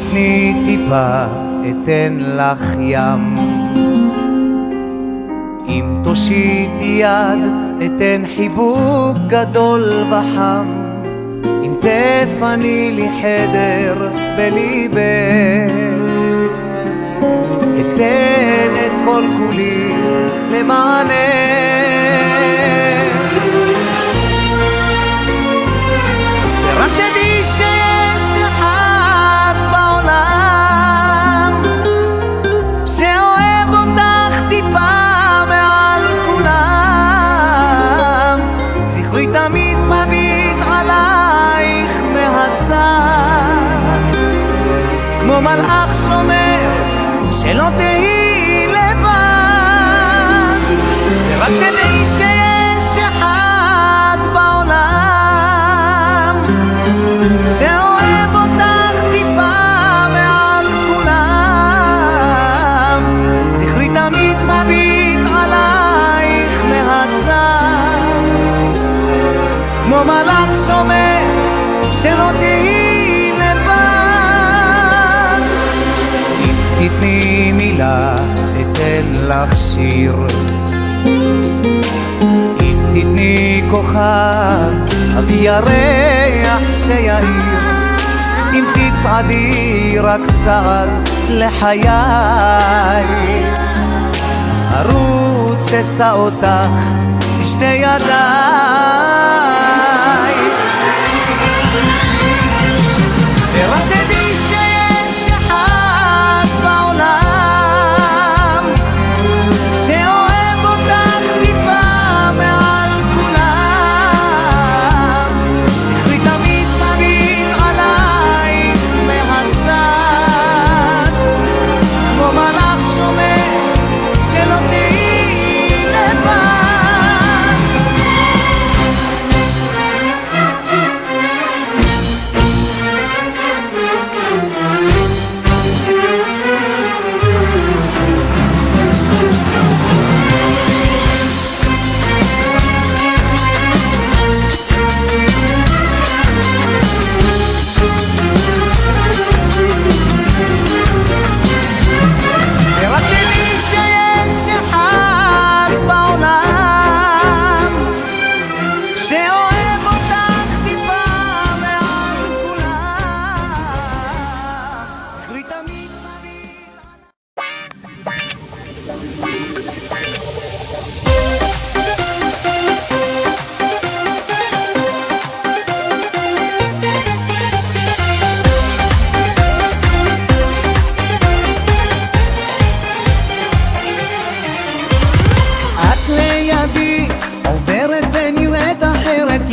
תתני טיפה אתן לך ים, אם תושיטי יד אתן חיבוק גדול וחם, אם תפני לי חדר בליבך אתן את כל כולי למענך. ורק תדעי שיש אחד בעולם שאוהב אותך טיפה מעל כולם, זכרי תמיד מביט עלייך מהצד כמו מלאך שומר שלא תהי לבד. ורק תדעי שיש אחד בעולם שאוהב אותך טיפה מעל כולם, זכרי תמיד מביט עלייך מהצד כמו מלאך שומר שלא תהי לבד. אם תתני מילה אתן לך שיר, אם תתני כוכב אביא ירח שיעיר, אם תצעדי רק צעד לחיי ארוץ אשא אותך בשתי ידיי. ורק תדעי שיש אחד בעולם שאוהב אותך טיפה מעל כולם, זכרי תמיד מביט עלייך מהצד כמו מלאך שומר שלא תהי לבד.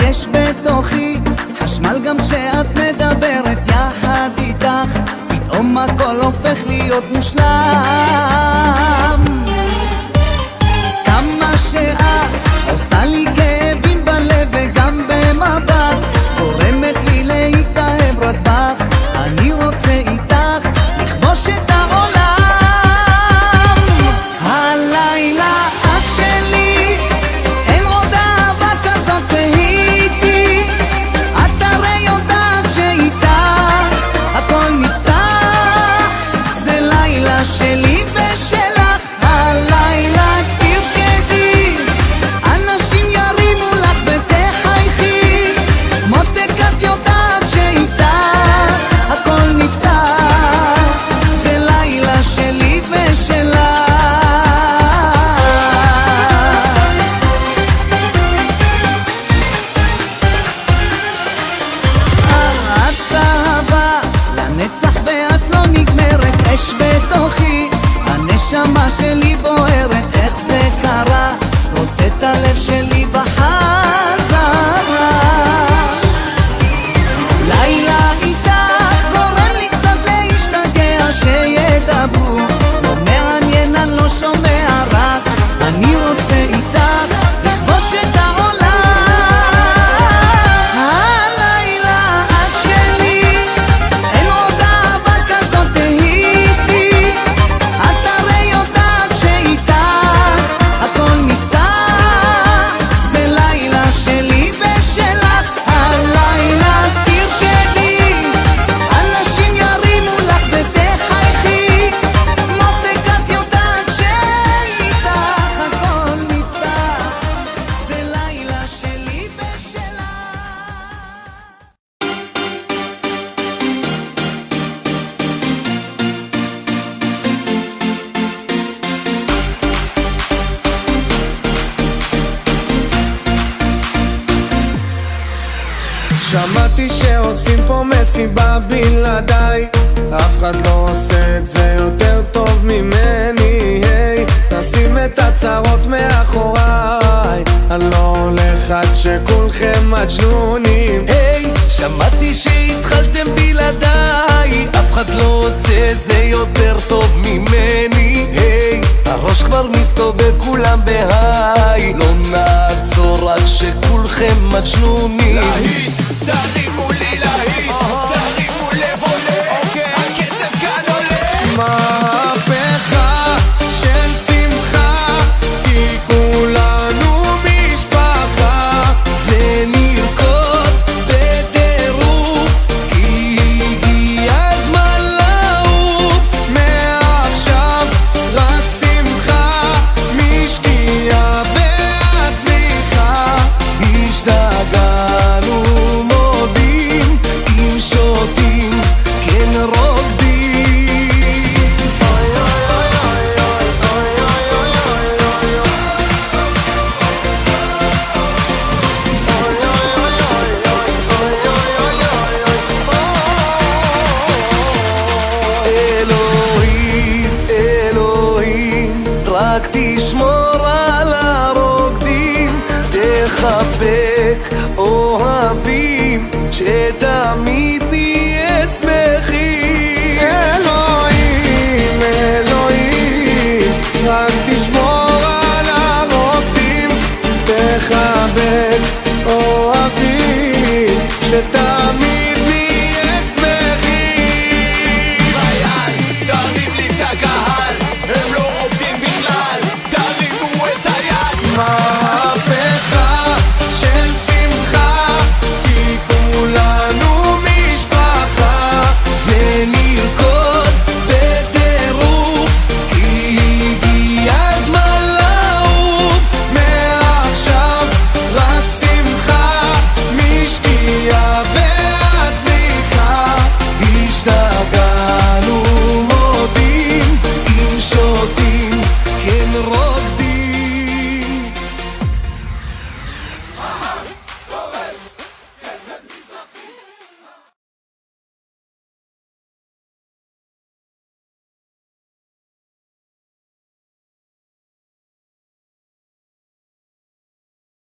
יש בתוכי חשמל גם כשאת מדברת, יחד איתך פתאום הכל הופך להיות מושלם. כמה שאת עושה לי כאבים בלב וגם במבט, גורמת לי להתאהב רק בך, אני רוצה איתך לכבוש את העולם. הלילה את שלי, אין עוד אהבה כזאת והייתי, את הרי יודעת שאיתך הכל נפתח, זה לילה שלי ושלך. הלילה תרקדי, אנשים ירימו לך ותחייכי, מותק את יודעת שאיתך הכל נפתח, זה לילה שלי ושלך. את אהבה לנצח ואת לא נגמרת, אש בתוכי, הנשמה שלי בוערת, איך זה קרה? רוצה את הלב שלי בחזרה. לילה איתך גורם לי קצת להשתגע, שידברו לא מעניין, אני לא שומע, רק אני רוצה איתך לכבוש את העולם. הלילה את שלי, אין עוד אהבה כזאת והייתי, את הרי יודעת שאיתך הכל נפתח, שמעתי שעושים פה מסיבה בלעדיי, אף אחד לא עושה את זה יותר טוב ממני. היי, תשים את הצרות מאחוריי, אני לא הולך עד שכולכם מג'נונים. היי, שמעתי שהתחלתם בלעדיי, אף אחד לא עושה את זה יותר טוב ממני. היי, הראש כבר מסתובב כולם בהיי, לא נעצור עד שכולכם מג'נונים. להיט, תרימו לי להיט, תרימו לב עולה, הקצב כאן עולה. מהפכה של שמחה, כי כולנו משפחה, ונרקוד בטירוף, כי הגיע הזמן לעוף. מעכשיו רק שמחה, משקיעה ועד צריכה. השתגענו מודים, אם שותים כן רוקדים. אלוהים, אלוהים, רק תשמור על הרוקדים, תחבק אוהבים, שתמיד נהיה שמחים. אלוהים, אלוהים, רק תשמור על הרוקדים, תחבק אוהבים, שתמיד